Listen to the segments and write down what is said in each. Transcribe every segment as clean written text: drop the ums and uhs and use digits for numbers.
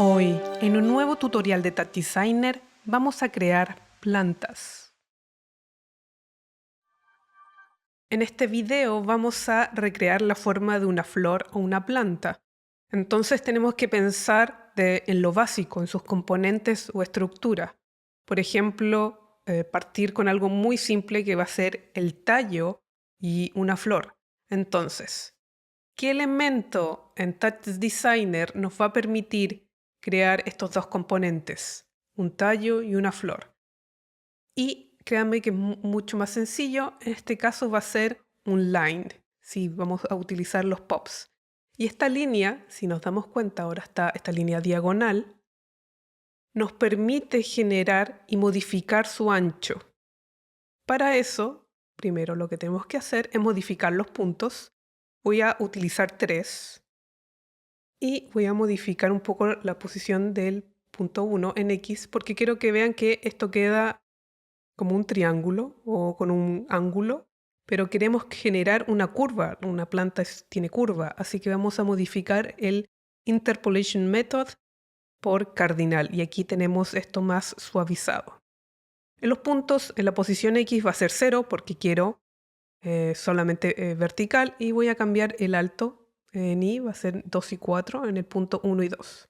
Hoy, en un nuevo tutorial de Touch Designer, vamos a crear plantas. En este video vamos a recrear la forma de una flor o una planta. Entonces tenemos que pensar en lo básico, en sus componentes o estructura. Por ejemplo, partir con algo muy simple que va a ser el tallo y una flor. Entonces, ¿qué elemento en Touch Designer nos va a permitir crear estos dos componentes? Un tallo y una flor. Y créanme que es mucho más sencillo. En este caso va a ser un line, si vamos a utilizar los pops. Y esta línea, si nos damos cuenta, ahora está esta línea diagonal, nos permite generar y modificar su ancho. Para eso, primero lo que tenemos que hacer es modificar los puntos. Voy a utilizar 3 y voy a modificar un poco la posición del punto 1 en X porque quiero que vean que esto queda como un triángulo o con un ángulo, pero queremos generar una curva. Una planta tiene curva, así que vamos a modificar el Interpolation Method por cardinal y aquí tenemos esto más suavizado. En los puntos, en la posición X va a ser 0 porque quiero solamente vertical y voy a cambiar el alto en Y, va a ser 2 y 4 en el punto 1 y 2.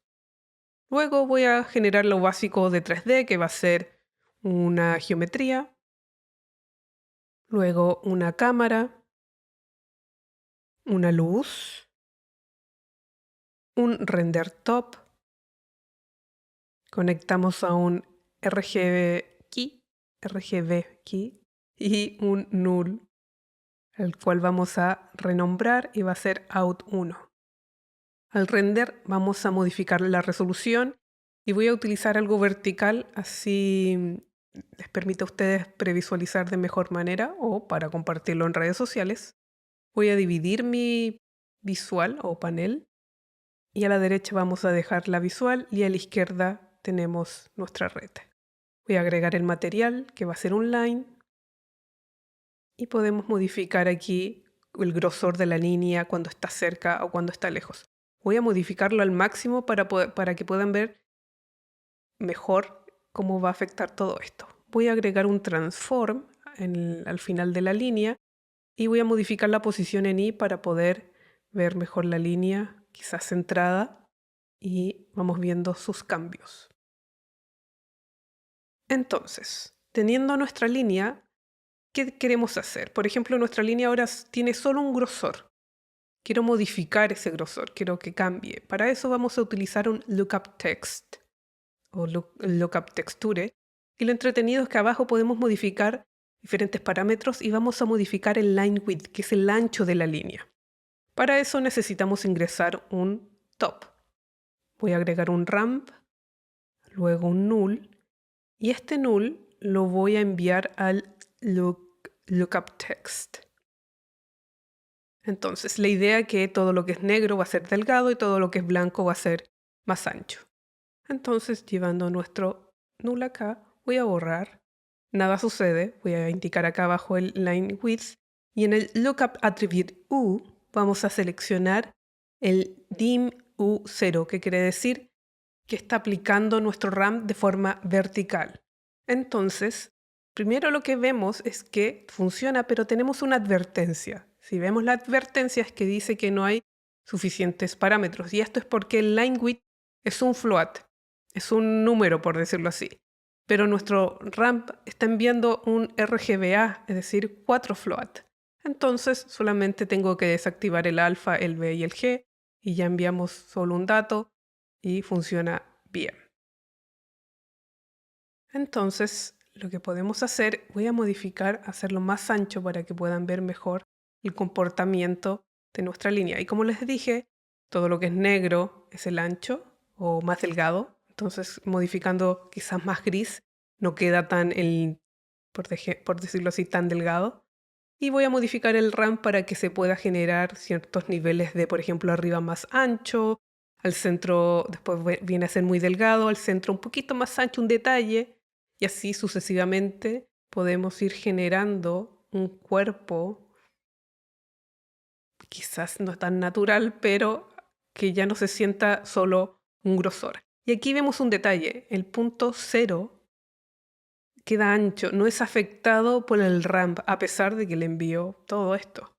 Luego voy a generar lo básico de 3D que va a ser una geometría, luego una cámara, una luz, un render top, conectamos a un RGB key y un null, el cual vamos a renombrar y va a ser out1. Al render vamos a modificar la resolución y voy a utilizar algo vertical, así les permite a ustedes previsualizar de mejor manera o para compartirlo en redes sociales. Voy a dividir mi visual o panel y a la derecha vamos a dejar la visual y a la izquierda tenemos nuestra red. Voy a agregar el material que va a ser un line y podemos modificar aquí el grosor de la línea cuando está cerca o cuando está lejos. Voy a modificarlo al máximo para que puedan ver mejor cómo va a afectar todo esto. Voy a agregar un transform al final de la línea y voy a modificar la posición en Y para poder ver mejor la línea, quizás centrada, y vamos viendo sus cambios. Entonces, teniendo nuestra línea, ¿qué queremos hacer? Por ejemplo, nuestra línea ahora tiene solo un grosor. Quiero modificar ese grosor, quiero que cambie. Para eso vamos a utilizar un lookup text o lookup texture. Y lo entretenido es que abajo podemos modificar diferentes parámetros y vamos a modificar el line width, que es el ancho de la línea. Para eso necesitamos ingresar un top. Voy a agregar un ramp, luego un null, y este null lo voy a enviar al lookup text. Entonces, la idea es que todo lo que es negro va a ser delgado y todo lo que es blanco va a ser más ancho. Entonces, llevando nuestro null acá, voy a borrar. Nada sucede. Voy a indicar acá abajo el line width. Y en el lookup attribute U vamos a seleccionar el dim U0, que quiere decir que está aplicando nuestro ramp de forma vertical. Entonces, primero lo que vemos es que funciona, pero tenemos una advertencia. Si vemos la advertencia es que dice que no hay suficientes parámetros. Y esto es porque el line width es un float, es un número por decirlo así. Pero nuestro ramp está enviando un RGBA, es decir, 4 float. Entonces solamente tengo que desactivar el alfa, el B y el G y ya enviamos solo un dato y funciona bien. Entonces, lo que podemos hacer, voy a modificar, hacerlo más ancho para que puedan ver mejor el comportamiento de nuestra línea. Y como les dije, todo lo que es negro es el ancho o más delgado. Entonces, modificando quizás más gris, no queda tan, por decirlo así, tan delgado. Y voy a modificar el RAM para que se pueda generar ciertos niveles de, por ejemplo, arriba más ancho, al centro después viene a ser muy delgado, al centro un poquito más ancho, un detalle, y así sucesivamente podemos ir generando un cuerpo, quizás no tan natural, pero que ya no se sienta solo un grosor. Y aquí vemos un detalle. El punto 0 queda ancho, no es afectado por el ramp, a pesar de que le envió todo esto.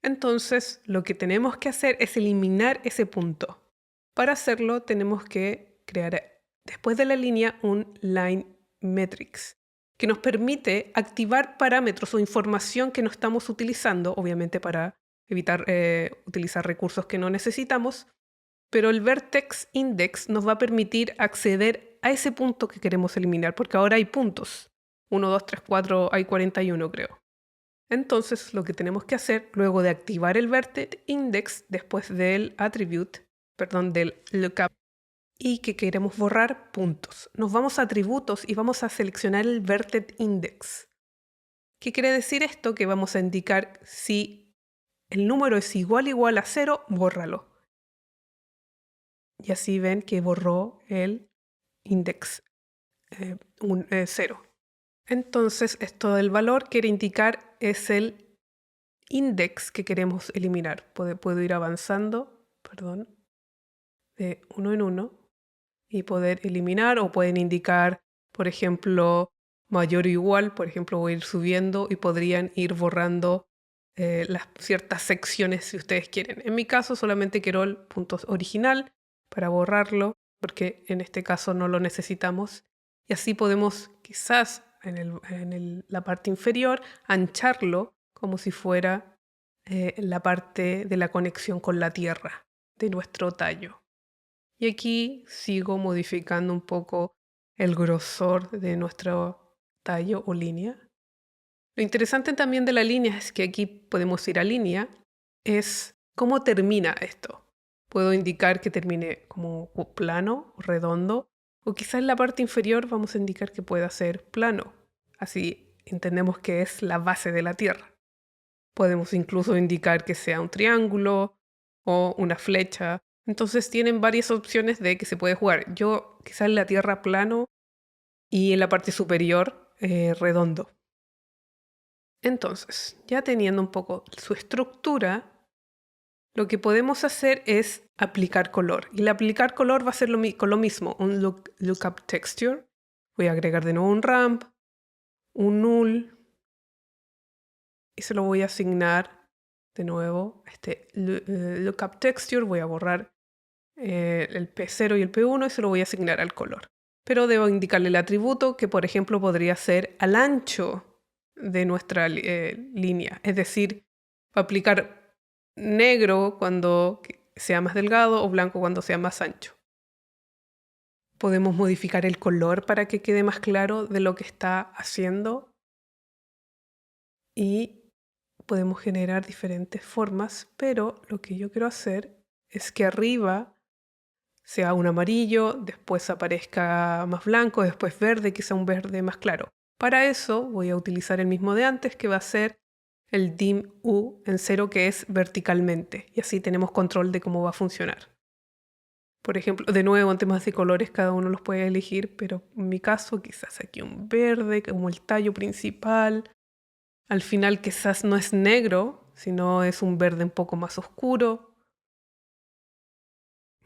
Entonces, lo que tenemos que hacer es eliminar ese punto. Para hacerlo, tenemos que crear, después de la línea, un line metrics, que nos permite activar parámetros o información que no estamos utilizando, obviamente para evitar utilizar recursos que no necesitamos, pero el vertex index nos va a permitir acceder a ese punto que queremos eliminar, porque ahora hay puntos. 1, 2, 3, 4, hay 41 creo. Entonces lo que tenemos que hacer luego de activar el vertex index después del del lookup, y que queremos borrar puntos. Nos vamos a atributos y vamos a seleccionar el vertex index. ¿Qué quiere decir esto? Que vamos a indicar si el número es igual a 0, bórralo. Y así ven que borró el index 0. Entonces esto del valor quiere indicar es el index que queremos eliminar. Puedo ir avanzando, de uno en uno y poder eliminar, o pueden indicar, por ejemplo, mayor o igual. Por ejemplo, voy a ir subiendo y podrían ir borrando las ciertas secciones si ustedes quieren. En mi caso solamente quiero el punto original para borrarlo, porque en este caso no lo necesitamos. Y así podemos quizás en la parte inferior ancharlo como si fuera la parte de la conexión con la tierra de nuestro tallo. Y aquí sigo modificando un poco el grosor de nuestro tallo o línea. Lo interesante también de la línea es que aquí podemos ir a línea, es cómo termina esto. Puedo indicar que termine como plano, redondo, o quizás en la parte inferior vamos a indicar que pueda ser plano. Así entendemos que es la base de la Tierra. Podemos incluso indicar que sea un triángulo o una flecha. Entonces tienen varias opciones de que se puede jugar. Yo quizás en la Tierra plano y en la parte superior redondo. Entonces, ya teniendo un poco su estructura, lo que podemos hacer es aplicar color. Y el aplicar color va a ser con lo mismo, un lookup texture. Voy a agregar de nuevo un ramp, un null, y se lo voy a asignar de nuevo este lookup texture. Voy a borrar el P0 y el P1 y se lo voy a asignar al color. Pero debo indicarle el atributo que, por ejemplo, podría ser al ancho de nuestra línea. Es decir, va a aplicar negro cuando sea más delgado o blanco cuando sea más ancho. Podemos modificar el color para que quede más claro de lo que está haciendo. Y podemos generar diferentes formas, pero lo que yo quiero hacer es que arriba sea un amarillo, después aparezca más blanco, después verde, quizá un verde más claro. Para eso voy a utilizar el mismo de antes, que va a ser el dim U en 0, que es verticalmente, y así tenemos control de cómo va a funcionar. Por ejemplo, de nuevo, en temas de colores cada uno los puede elegir, pero en mi caso quizás aquí un verde como el tallo principal. Al final quizás no es negro, sino es un verde un poco más oscuro.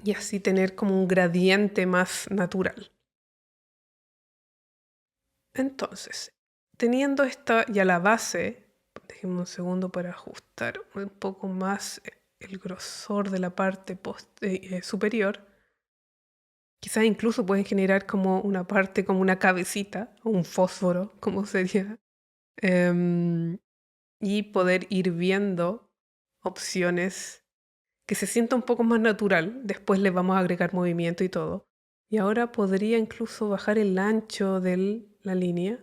Y así tener como un gradiente más natural. Entonces, teniendo esta ya la base, déjenme un segundo para ajustar un poco más el grosor de la parte superior. Quizás incluso pueden generar como una parte, como una cabecita o un fósforo, como sería. Em, y poder ir viendo opciones que se sienta un poco más natural. Después le vamos a agregar movimiento y todo. Y ahora podría incluso bajar el ancho de la línea.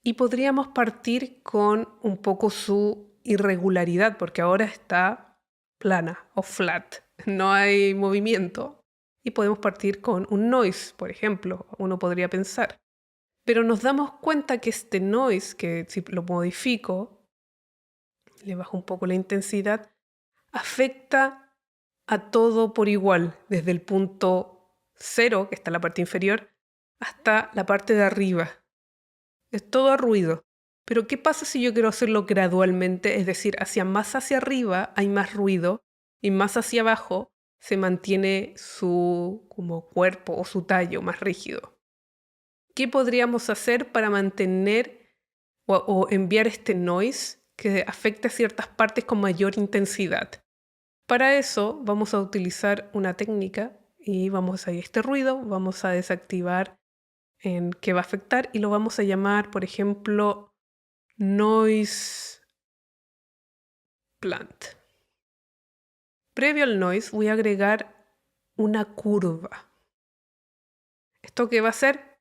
Y podríamos partir con un poco su irregularidad, porque ahora está plana o flat. No hay movimiento. Y podemos partir con un noise, por ejemplo, uno podría pensar. Pero nos damos cuenta que este noise, que si lo modifico, le bajo un poco la intensidad, afecta a todo por igual, desde el punto 0, que está en la parte inferior, hasta la parte de arriba. Es todo a ruido. Pero ¿qué pasa si yo quiero hacerlo gradualmente? Es decir, más hacia arriba hay más ruido y más hacia abajo se mantiene su como cuerpo o su tallo más rígido. ¿Qué podríamos hacer para mantener o enviar este noise que afecte a ciertas partes con mayor intensidad? Para eso vamos a utilizar una técnica y vamos a ir a este ruido, vamos a desactivar en qué va a afectar y lo vamos a llamar, por ejemplo, noise plant. Previo al noise voy a agregar una curva. ¿Esto qué va a hacer?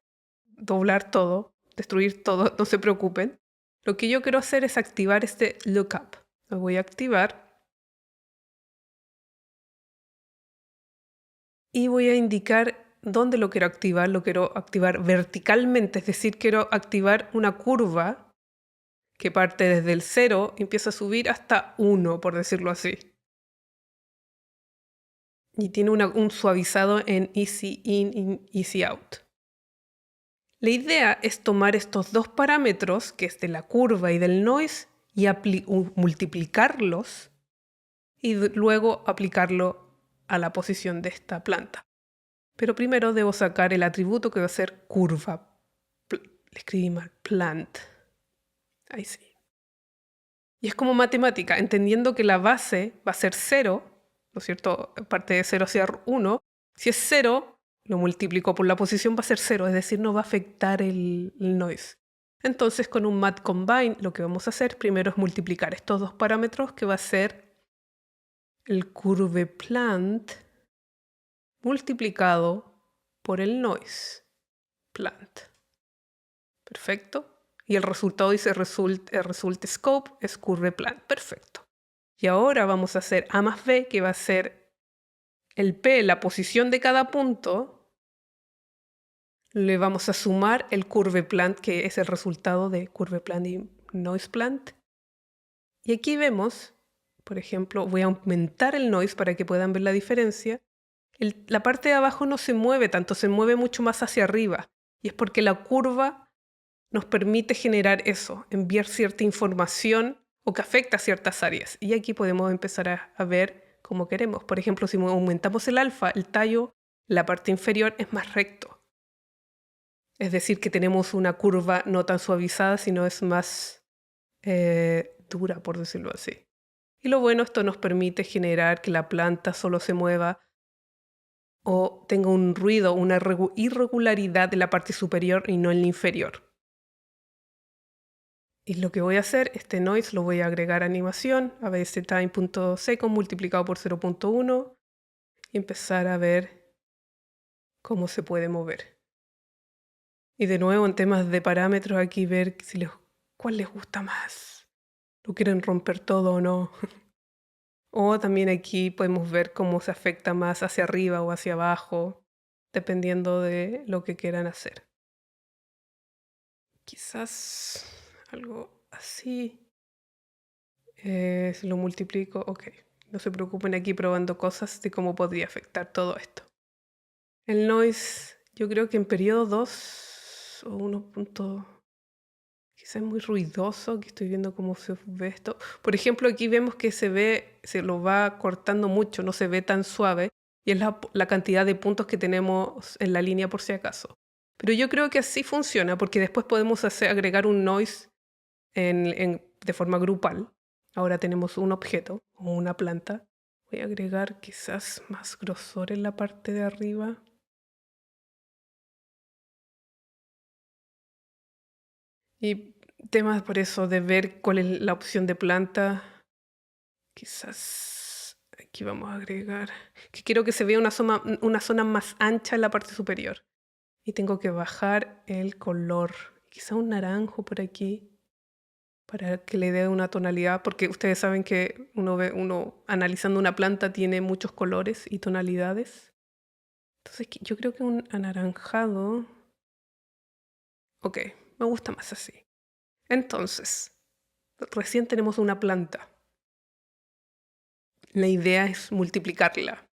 Doblar todo, destruir todo, no se preocupen. Lo que yo quiero hacer es activar este lookup. Lo voy a activar y voy a indicar dónde lo quiero activar. Lo quiero activar verticalmente, es decir, quiero activar una curva que parte desde el 0 y empieza a subir hasta 1, por decirlo así. Y tiene un suavizado en Easy In y Easy Out. La idea es tomar estos dos parámetros, que es de la curva y del noise, y multiplicarlos y luego aplicarlo a la posición de esta planta. Pero primero debo sacar el atributo que va a ser curva. Le escribí mal, plant. Ahí sí. Y es como matemática, entendiendo que la base va a ser 0, ¿no es cierto? Parte de 0 hacia 1. Si es 0, lo multiplico por la posición, va a ser 0, es decir, no va a afectar el noise. Entonces, con un mat combine, lo que vamos a hacer primero es multiplicar estos dos parámetros, que va a ser el curve plant multiplicado por el noise plant. Perfecto. Y el resultado dice result scope es curve plant. Perfecto. Y ahora vamos a hacer A más B, que va a ser el P, la posición de cada punto. Le vamos a sumar el curve plant, que es el resultado de curve plant y noise plant. Y aquí vemos, por ejemplo, voy a aumentar el noise para que puedan ver la diferencia. La parte de abajo no se mueve tanto, se mueve mucho más hacia arriba. Y es porque la curva nos permite generar eso, enviar cierta información o que afecta a ciertas áreas. Y aquí podemos empezar a ver cómo queremos. Por ejemplo, si aumentamos el alfa, el tallo, la parte inferior es más recto. Es decir, que tenemos una curva no tan suavizada, sino es más dura, por decirlo así. Y lo bueno, esto nos permite generar que la planta solo se mueva o tenga un ruido, una irregularidad en la parte superior y no en la inferior. Y lo que voy a hacer, este noise lo voy a agregar a animación, abstime.second multiplicado por 0.1 y empezar a ver cómo se puede mover. Y de nuevo en temas de parámetros aquí ver cuál les gusta más. ¿Lo quieren romper todo o no? O también aquí podemos ver cómo se afecta más hacia arriba o hacia abajo, dependiendo de lo que quieran hacer. Quizás algo así. Si lo multiplico, ok. No se preocupen aquí probando cosas de cómo podría afectar todo esto. El noise, yo creo que en periodo 2 o 1. Quizás es muy ruidoso, que estoy viendo cómo se ve esto. Por ejemplo, aquí vemos que se lo va cortando mucho, no se ve tan suave, y es la cantidad de puntos que tenemos en la línea por si acaso. Pero yo creo que así funciona, porque después podemos agregar un noise de forma grupal. Ahora tenemos un objeto o una planta. Voy a agregar quizás más grosor en la parte de arriba. Y temas por eso de ver cuál es la opción de planta. Quizás aquí vamos a agregar que quiero que se vea una zona más ancha en la parte superior. Y tengo que bajar el color. Quizá un naranjo por aquí para que le dé una tonalidad, porque ustedes saben que uno analizando una planta tiene muchos colores y tonalidades. Entonces yo creo que un anaranjado. Ok, me gusta más así. Entonces, recién tenemos una planta. La idea es multiplicarla.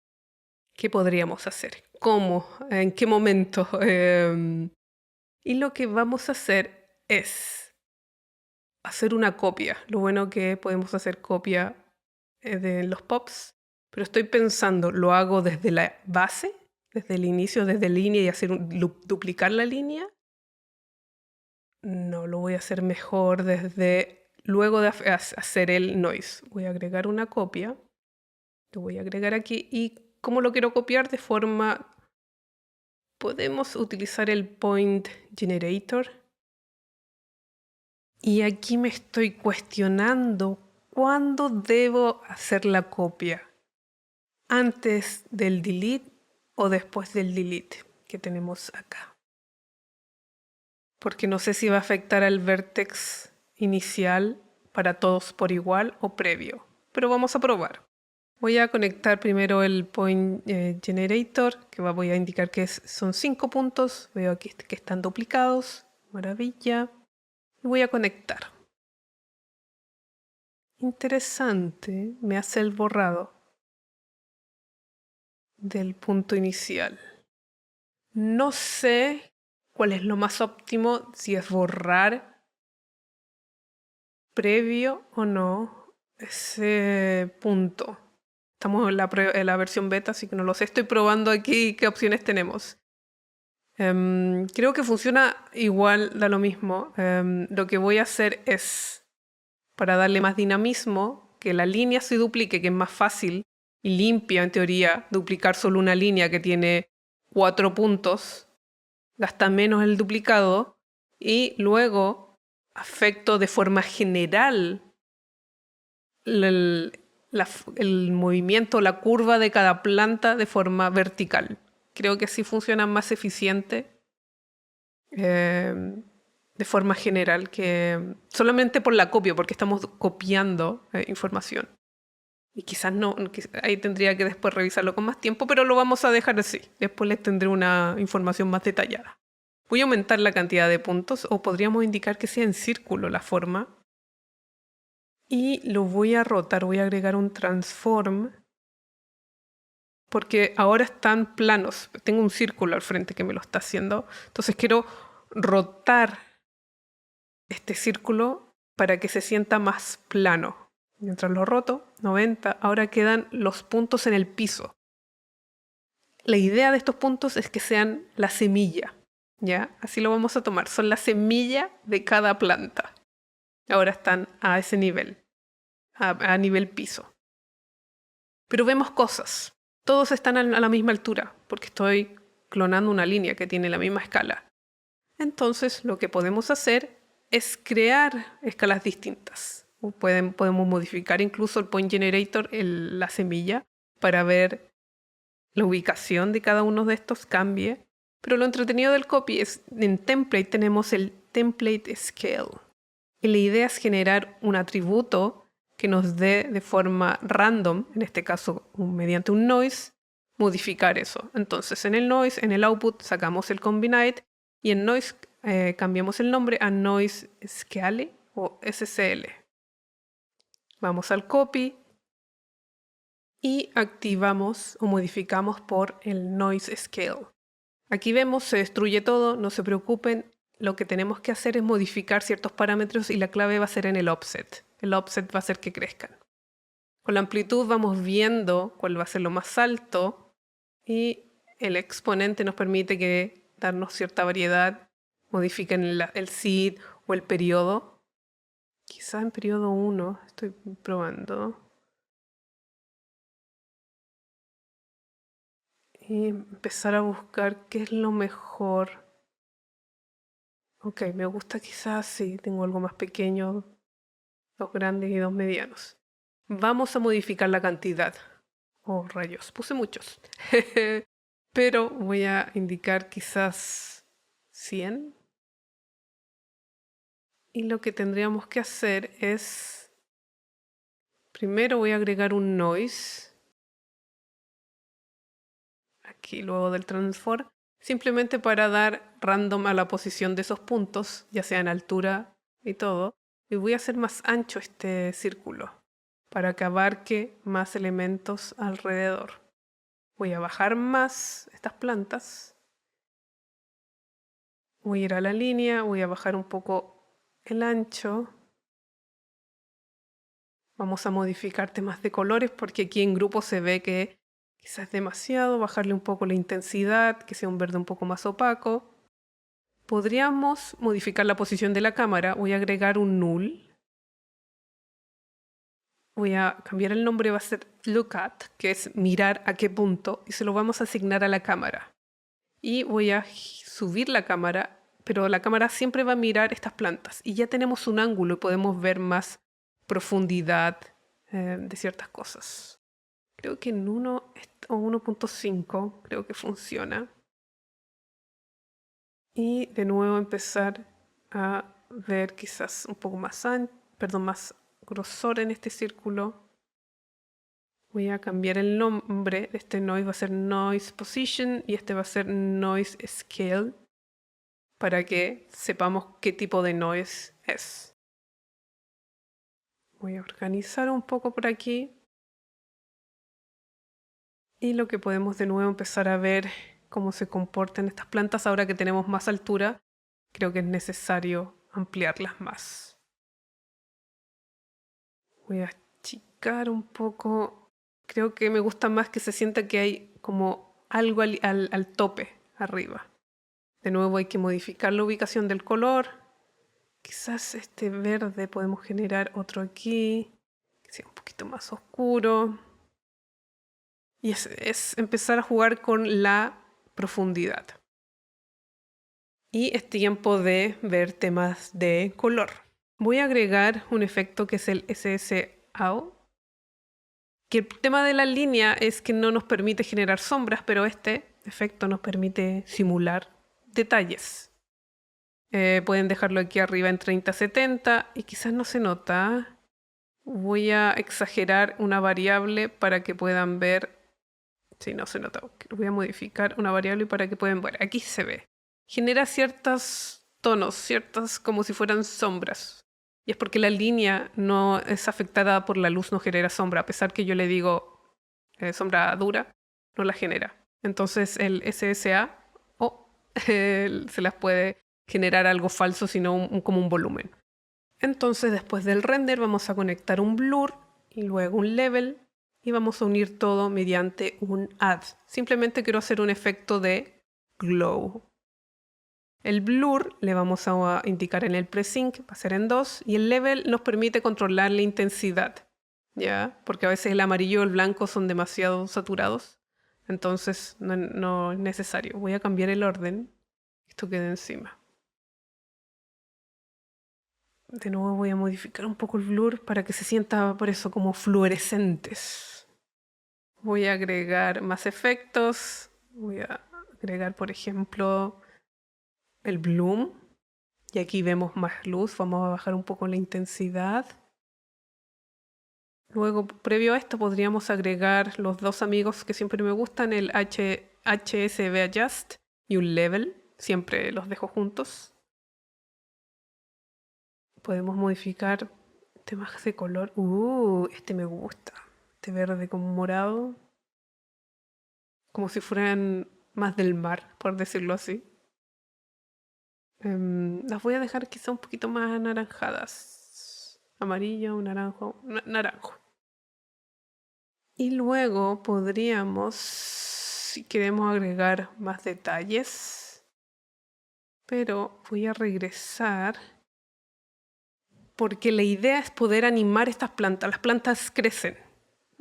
¿Qué podríamos hacer? ¿Cómo? ¿En qué momento? Y lo que vamos a hacer es hacer una copia. Lo bueno que podemos hacer copia de los pops. Pero estoy pensando, ¿lo hago desde la base? ¿Desde el inicio, desde línea y hacer duplicar la línea? No, lo voy a hacer mejor desde luego de hacer el noise. Voy a agregar una copia. Lo voy a agregar aquí. ¿Y cómo lo quiero copiar? De forma... Podemos utilizar el point generator. Y aquí me estoy cuestionando cuándo debo hacer la copia. ¿Antes del delete o después del delete que tenemos acá? Porque no sé si va a afectar al vertex inicial para todos por igual o previo. Pero vamos a probar. Voy a conectar primero el point generator, que voy a indicar que son 5 puntos. Veo aquí que están duplicados. Maravilla. Y voy a conectar. Interesante, me hace el borrado del punto inicial. No sé cuál es lo más óptimo, si es borrar previo o no ese punto. Estamos en la versión beta, así que no lo sé. Estoy probando aquí qué opciones tenemos. Creo que funciona igual, da lo mismo. Lo que voy a hacer es, para darle más dinamismo, que la línea se duplique, que es más fácil y limpia en teoría, duplicar solo una línea que tiene 4 puntos, gasta menos el duplicado y luego afecto de forma general el, el movimiento, la curva de cada planta de forma vertical. Creo que así funciona más eficiente de forma general que solamente por la copia, porque estamos copiando información. Y quizás no, ahí tendría que después revisarlo con más tiempo, pero lo vamos a dejar así. Después les tendré una información más detallada. Voy a aumentar la cantidad de puntos o podríamos indicar que sea en círculo la forma. Y lo voy a rotar, voy a agregar un transform porque ahora están planos. Tengo un círculo al frente que me lo está haciendo. Entonces quiero rotar este círculo para que se sienta más plano. Mientras lo roto, 90, ahora quedan los puntos en el piso. La idea de estos puntos es que sean la semilla, ¿ya? Así lo vamos a tomar, son la semilla de cada planta. Ahora están a ese nivel, a nivel piso. Pero vemos cosas, todos están a la misma altura, porque estoy clonando una línea que tiene la misma escala. Entonces lo que podemos hacer es crear escalas distintas. Podemos modificar incluso el point generator, la semilla, para ver la ubicación de cada uno de estos cambie. Pero lo entretenido del copy es, en template tenemos el template scale. Y la idea es generar un atributo que nos dé de forma random, en este caso mediante un noise, modificar eso. Entonces en el noise, en el output, sacamos el combinate y en noise cambiamos el nombre a noise scale o SCL. Vamos al copy y activamos o modificamos por el noise scale. Aquí vemos, se destruye todo, no se preocupen. Lo que tenemos que hacer es modificar ciertos parámetros y la clave va a ser en el offset. El offset va a hacer que crezcan. Con la amplitud vamos viendo cuál va a ser lo más alto y el exponente nos permite darnos cierta variedad. Modifiquen el seed o el periodo. Quizás en periodo 1, estoy probando. Y empezar a buscar qué es lo mejor. Ok, me gusta quizás si tengo algo más pequeño, 2 grandes y 2 medianos. Vamos a modificar la cantidad. Oh, rayos, puse muchos. Pero voy a indicar quizás 100. Y lo que tendríamos que hacer es, primero voy a agregar un noise, aquí luego del transform, simplemente para dar random a la posición de esos puntos, ya sea en altura y todo. Y voy a hacer más ancho este círculo para que abarque más elementos alrededor. Voy a bajar más estas plantas. Voy a ir a la línea, voy a bajar un poco el ancho. Vamos a modificar temas de colores porque aquí en grupo se ve que quizás es demasiado, bajarle un poco la intensidad, que sea un verde un poco más opaco. Podríamos modificar la posición de la cámara. Voy a agregar un null. Voy a cambiar el nombre, va a ser look at, que es mirar a qué punto, y se lo vamos a asignar a la cámara. Y voy a subir la cámara, pero la cámara siempre va a mirar estas plantas. Y ya tenemos un ángulo y podemos ver más profundidad de ciertas cosas. Creo que en 1 o 1.5 creo que funciona. Y de nuevo empezar a ver quizás un poco más más grosor en este círculo. Voy a cambiar el nombre de este noise, va a ser noise position y este va a ser noise scale para que sepamos qué tipo de noise es. Voy a organizar un poco por aquí. Y lo que podemos de nuevo empezar a ver cómo se comportan estas plantas ahora que tenemos más altura, creo que es necesario ampliarlas más. Voy a achicar un poco. Creo que me gusta más que se sienta que hay como algo al tope arriba. De nuevo hay que modificar la ubicación del color. Quizás este verde podemos generar otro aquí, que sea un poquito más oscuro. Y es empezar a jugar con la profundidad. Y es tiempo de ver temas de color. Voy a agregar un efecto que es el SSAO. Que el tema de la línea es que no nos permite generar sombras, pero este efecto nos permite simular detalles. Pueden dejarlo aquí arriba en 30-70 y quizás no se nota. Voy a exagerar una variable para que puedan ver. Sí, no se nota. Voy a modificar una variable para que puedan ver. Aquí se ve. Genera ciertos tonos, ciertas como si fueran sombras. Y es porque la línea no es afectada por la luz, no genera sombra. A pesar que yo le digo sombra dura, no la genera. Entonces el SSA se las puede generar algo falso, sino como un volumen. Entonces después del render vamos a conectar un blur y luego un level. Y vamos a unir todo mediante un add. Simplemente quiero hacer un efecto de glow. El blur le vamos a indicar en el presync, va a ser en 2, y el level nos permite controlar la intensidad, ¿ya? Porque a veces el amarillo o el blanco son demasiado saturados, entonces no es necesario. Voy a cambiar el orden, esto queda encima. De nuevo voy a modificar un poco el blur para que se sienta por eso como fluorescentes. Voy a agregar más efectos. Voy a agregar, por ejemplo, el bloom. Y aquí vemos más luz. Vamos a bajar un poco la intensidad. Luego, previo a esto, podríamos agregar los dos amigos que siempre me gustan, el HSV Adjust y un Level. Siempre los dejo juntos. Podemos modificar temas de color. Este me gusta. Este verde como morado. Como si fueran más del mar, por decirlo así. Las voy a dejar quizá un poquito más anaranjadas. Amarillo, naranjo, naranjo. Y luego podríamos, si queremos agregar más detalles, pero voy a regresar porque la idea es poder animar estas plantas. Las plantas crecen,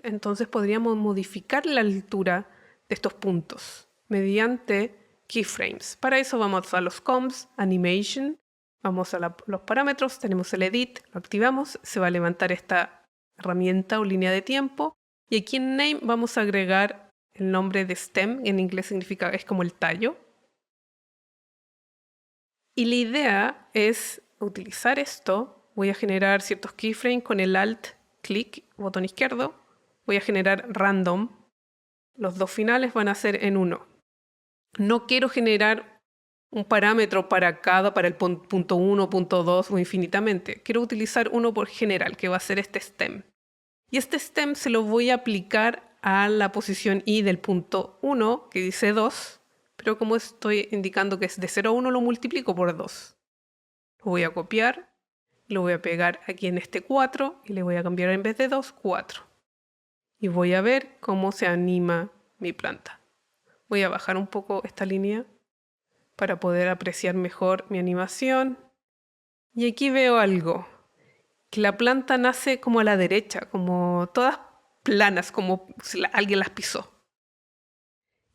entonces podríamos modificar la altura de estos puntos mediante keyframes. Para eso vamos a los comps, animation, vamos a los parámetros, tenemos el edit, lo activamos, se va a levantar esta herramienta o línea de tiempo y aquí en name vamos a agregar el nombre de stem, en inglés significa, es como el tallo. Y la idea es utilizar esto, voy a generar ciertos keyframes con el alt clic, botón izquierdo, voy a generar random, los dos finales van a ser en 1. No quiero generar un parámetro para el punto 1, punto 2 o infinitamente. Quiero utilizar uno por general, que va a ser este stem. Y este stem se lo voy a aplicar a la posición i del punto 1, que dice 2, pero como estoy indicando que es de 0 a 1, lo multiplico por 2. Lo voy a copiar Lo voy a pegar aquí en este 4 y le voy a cambiar en vez de 2, 4. Y voy a ver cómo se anima mi planta. Voy a bajar un poco esta línea para poder apreciar mejor mi animación. Y aquí veo algo, que la planta nace como a la derecha, como todas planas, como si alguien las pisó.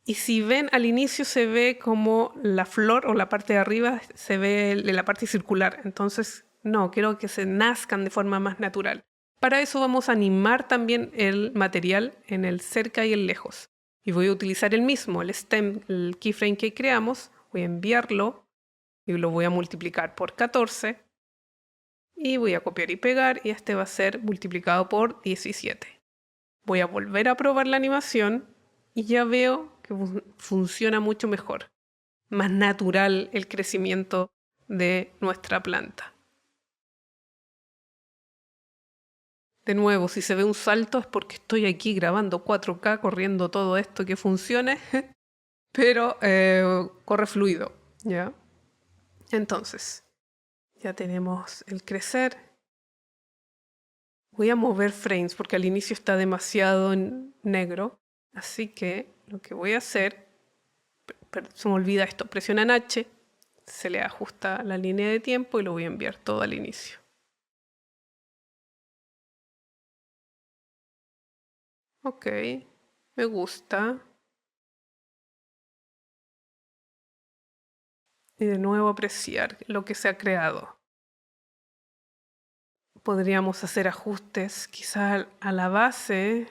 Y si ven, al inicio se ve como la flor o la parte de arriba se ve la parte circular. Entonces, no, quiero que se nazcan de forma más natural. Para eso vamos a animar también el material en el cerca y el lejos. Y voy a utilizar el mismo, el stem, el keyframe que creamos. Voy a enviarlo y lo voy a multiplicar por 14. Y voy a copiar y pegar y este va a ser multiplicado por 17. Voy a volver a probar la animación y ya veo que funciona mucho mejor, más natural el crecimiento de nuestra planta. De nuevo, si se ve un salto es porque estoy aquí grabando 4K, corriendo todo esto que funcione, pero corre fluido, ¿ya? Entonces, ya tenemos el crecer. Voy a mover frames porque al inicio está demasiado negro. Así que lo que voy a hacer, se me olvida esto, presionan H, se le ajusta la línea de tiempo y lo voy a enviar todo al inicio. Ok, me gusta. Y de nuevo apreciar lo que se ha creado. Podríamos hacer ajustes quizás a la base,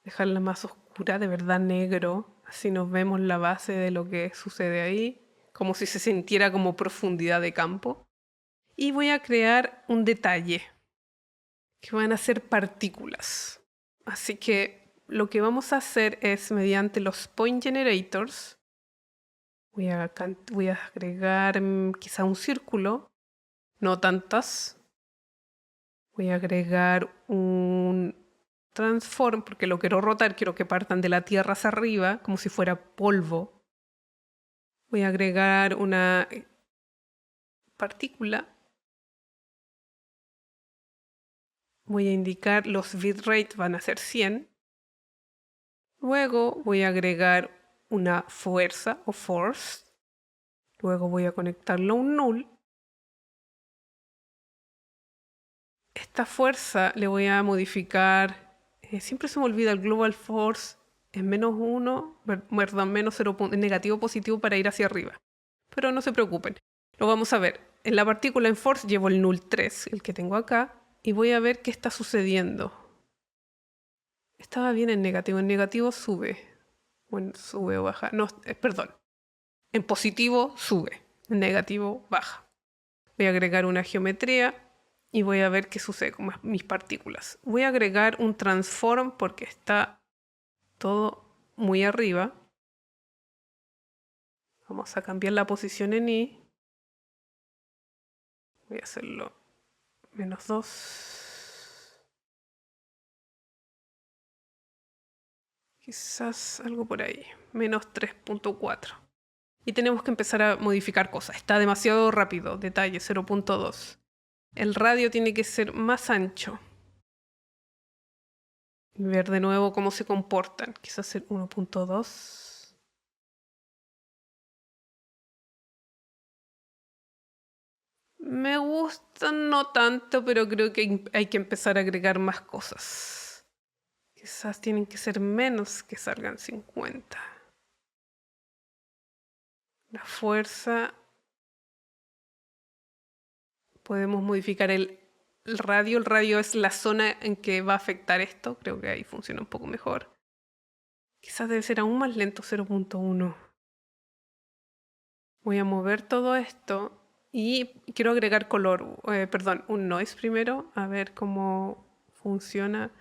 dejarla más oscura, de verdad negro, así nos vemos la base de lo que sucede ahí, como si se sintiera como profundidad de campo. Y voy a crear un detalle, que van a ser partículas. Así que lo que vamos a hacer es mediante los point generators, voy a agregar quizá un círculo, no tantas. Voy a agregar un transform, porque lo quiero rotar, quiero que partan de la tierra hacia arriba, como si fuera polvo. Voy a agregar una partícula. Voy a indicar los bitrate van a ser 100. Luego voy a agregar una fuerza o force. Luego voy a conectarlo a un null. Esta fuerza le voy a modificar, siempre se me olvida el global force, es -1, perdón, -0, negativo positivo para ir hacia arriba. Pero no se preocupen, lo vamos a ver. En la partícula en force llevo el null 3, el que tengo acá, y voy a ver qué está sucediendo. Estaba bien en negativo sube. Bueno, sube o baja. No, perdón. En positivo sube, en negativo baja. Voy a agregar una geometría y voy a ver qué sucede con mis partículas. Voy a agregar un transform porque está todo muy arriba. Vamos a cambiar la posición en Y. Voy a hacerlo -2. Quizás algo por ahí. -3.4. Y tenemos que empezar a modificar cosas. Está demasiado rápido. Detalle 0.2. El radio tiene que ser más ancho. Y ver de nuevo cómo se comportan. Quizás ser 1.2. Me gustan no tanto, pero creo que hay que empezar a agregar más cosas. Quizás tienen que ser menos que salgan 50. La fuerza. Podemos modificar el radio. El radio es la zona en que va a afectar esto. Creo que ahí funciona un poco mejor. Quizás debe ser aún más lento, 0.1. Voy a mover todo esto y quiero agregar color, perdón, un noise primero, a ver cómo funciona.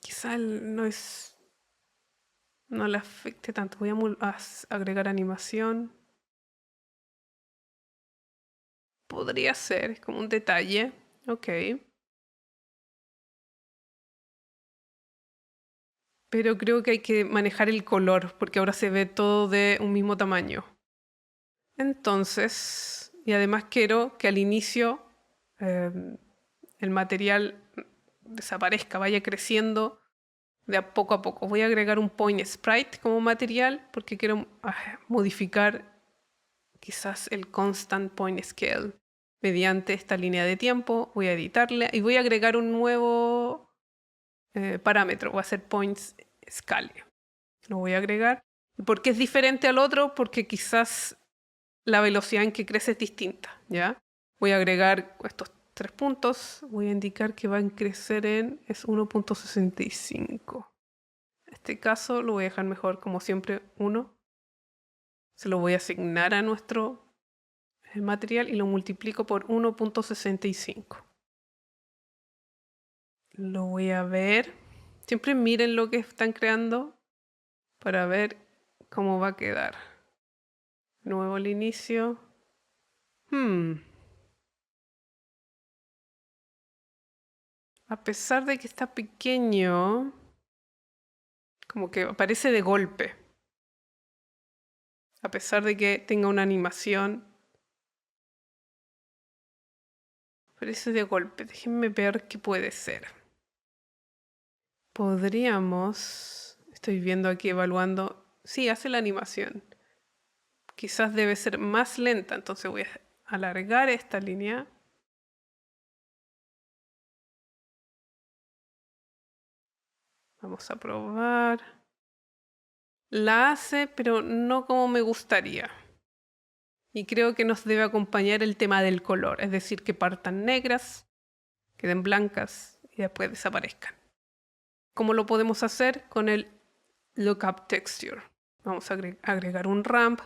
Quizá el noise no le afecte tanto. Voy a agregar animación. Podría ser, es como un detalle. Ok. Pero creo que hay que manejar el color porque ahora se ve todo de un mismo tamaño. Entonces, y además quiero que al inicio el material desaparezca, vaya creciendo de a poco. Voy a agregar un point sprite como material porque quiero modificar quizás el constant point scale mediante esta línea de tiempo. Voy a editarla y voy a agregar un nuevo parámetro. Voy a hacer points scale. Lo voy a agregar. ¿Y por qué es diferente al otro? Porque quizás la velocidad en que crece es distinta, ¿ya? Voy a agregar estos 3 puntos. Voy a indicar que van a crecer es 1.65. En este caso lo voy a dejar mejor, como siempre, 1. Se lo voy a asignar a nuestro material y lo multiplico por 1.65. Lo voy a ver. Siempre miren lo que están creando para ver cómo va a quedar. Nuevo al inicio. A pesar de que está pequeño, como que aparece de golpe. A pesar de que tenga una animación, aparece de golpe. Déjenme ver qué puede ser. Podríamos... Estoy viendo aquí, evaluando. Sí, hace la animación. Quizás debe ser más lenta, entonces voy a alargar esta línea. Vamos a probar. La hace, pero no como me gustaría. Y creo que nos debe acompañar el tema del color, es decir, que partan negras, queden blancas y después desaparezcan. ¿Cómo lo podemos hacer? Con el Lookup Texture. Vamos a agregar un ramp,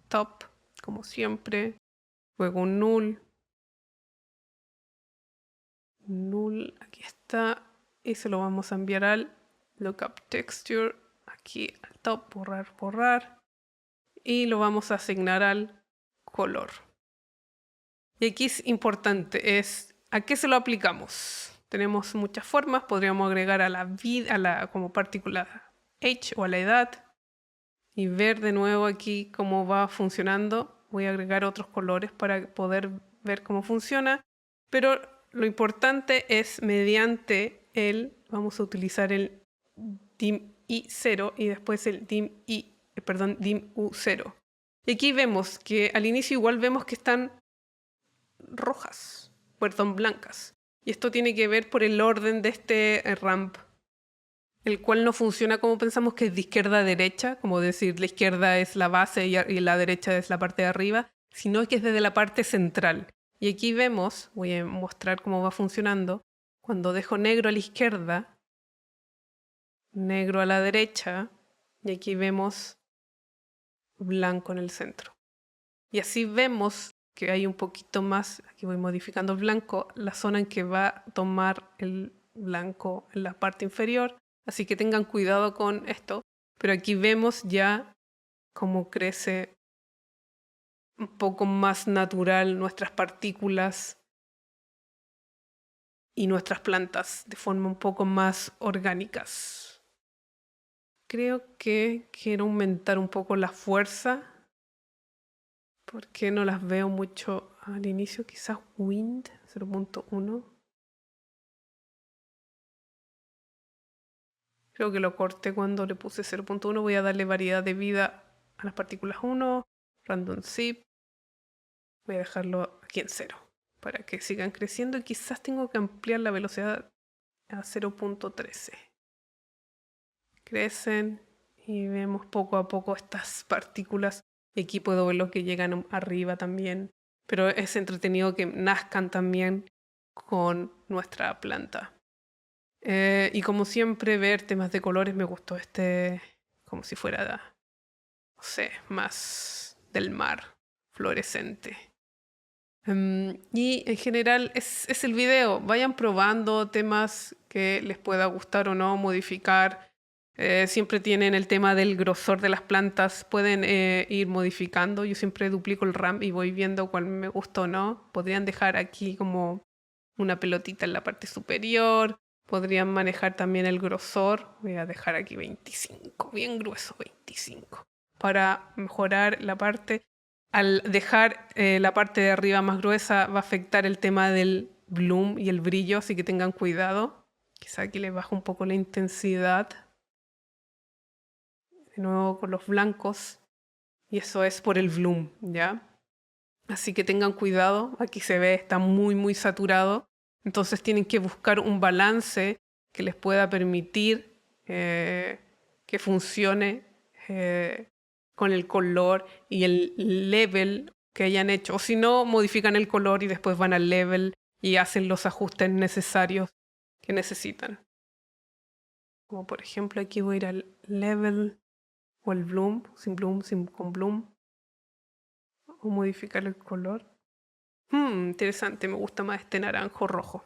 top, como siempre. Luego un null. Null, aquí está. Y se lo vamos a enviar al Lookup Texture. Aquí al top, borrar. Y lo vamos a asignar al color. Y aquí es importante, ¿a qué se lo aplicamos? Tenemos muchas formas, podríamos agregar a la vida, como partícula age o a la edad y ver de nuevo aquí cómo va funcionando. Voy a agregar otros colores para poder ver cómo funciona, pero lo importante es mediante vamos a utilizar el dim i0 y después el dim u0. Y aquí vemos que al inicio igual vemos que están blancas. Y esto tiene que ver por el orden de este ramp, el cual no funciona como pensamos que es de izquierda a derecha, como decir la izquierda es la base y la derecha es la parte de arriba, sino que es desde la parte central. Y aquí vemos, voy a mostrar cómo va funcionando, cuando dejo negro a la izquierda, negro a la derecha, y aquí vemos blanco en el centro. Y así vemos que hay un poquito más, aquí voy modificando el blanco, la zona en que va a tomar el blanco en la parte inferior, así que tengan cuidado con esto, pero aquí vemos ya cómo crece un poco más natural nuestras partículas y nuestras plantas de forma un poco más orgánicas. Creo que quiero aumentar un poco la fuerza porque no las veo mucho al inicio, quizás wind 0.1. Creo que lo corté cuando le puse 0.1. Voy a darle variedad de vida a las partículas 1, random zip. Voy a dejarlo aquí en 0 para que sigan creciendo y quizás tengo que ampliar la velocidad a 0.13. Crecen y vemos poco a poco estas partículas. Y aquí puedo ver lo que llegan arriba también. Pero es entretenido que nazcan también con nuestra planta. Y como siempre, ver temas de colores. Me gustó como si fuera, no sé, más del mar, fluorescente. Y en general es el video. Vayan probando temas que les pueda gustar o no, modificar. Siempre tienen el tema del grosor de las plantas. Pueden ir modificando. Yo siempre duplico el RAM y voy viendo cuál me gusta o no. Podrían dejar aquí como una pelotita en la parte superior. Podrían manejar también el grosor. Voy a dejar aquí 25, bien grueso, 25, para mejorar la parte. al dejar la parte de arriba más gruesa va a afectar el tema del bloom y el brillo, así que tengan cuidado. Quizá aquí les bajo un poco la intensidad. De nuevo con los blancos. Y eso es por el bloom, ¿ya? Así que tengan cuidado. Aquí se ve, está muy, muy saturado. Entonces tienen que buscar un balance que les pueda permitir que funcione con el color y el level que hayan hecho. O si no, modifican el color y después van al level y hacen los ajustes necesarios que necesitan. Como por ejemplo aquí voy a ir al level o el bloom, con bloom. O modificar el color. Interesante, me gusta más este naranjo rojo.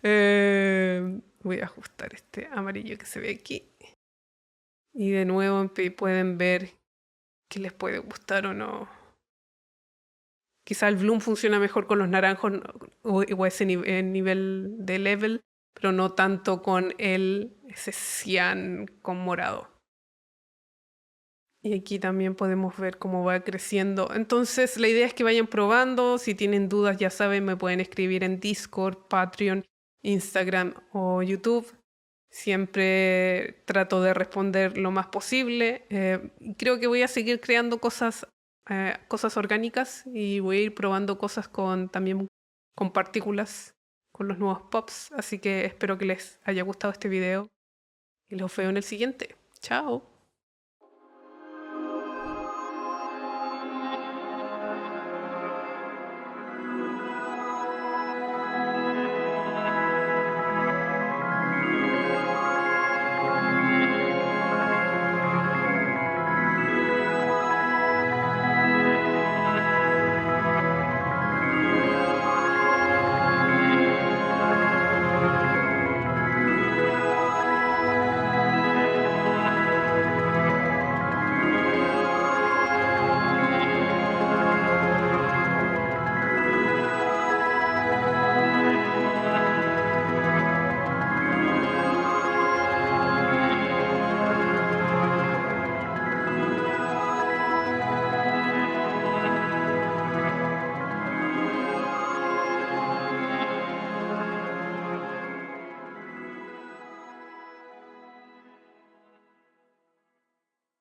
Voy a ajustar este amarillo que se ve aquí. Y de nuevo pueden ver que les puede gustar o no. Quizá el bloom funciona mejor con los naranjos o ese nivel de level, pero no tanto con ese cian con morado. Y aquí también podemos ver cómo va creciendo. Entonces, la idea es que vayan probando. Si tienen dudas, ya saben, me pueden escribir en Discord, Patreon, Instagram o YouTube. Siempre trato de responder lo más posible. Creo que voy a seguir creando cosas orgánicas y voy a ir probando cosas también con partículas, con los nuevos pops. Así que espero que les haya gustado este video y los veo en el siguiente. Chao.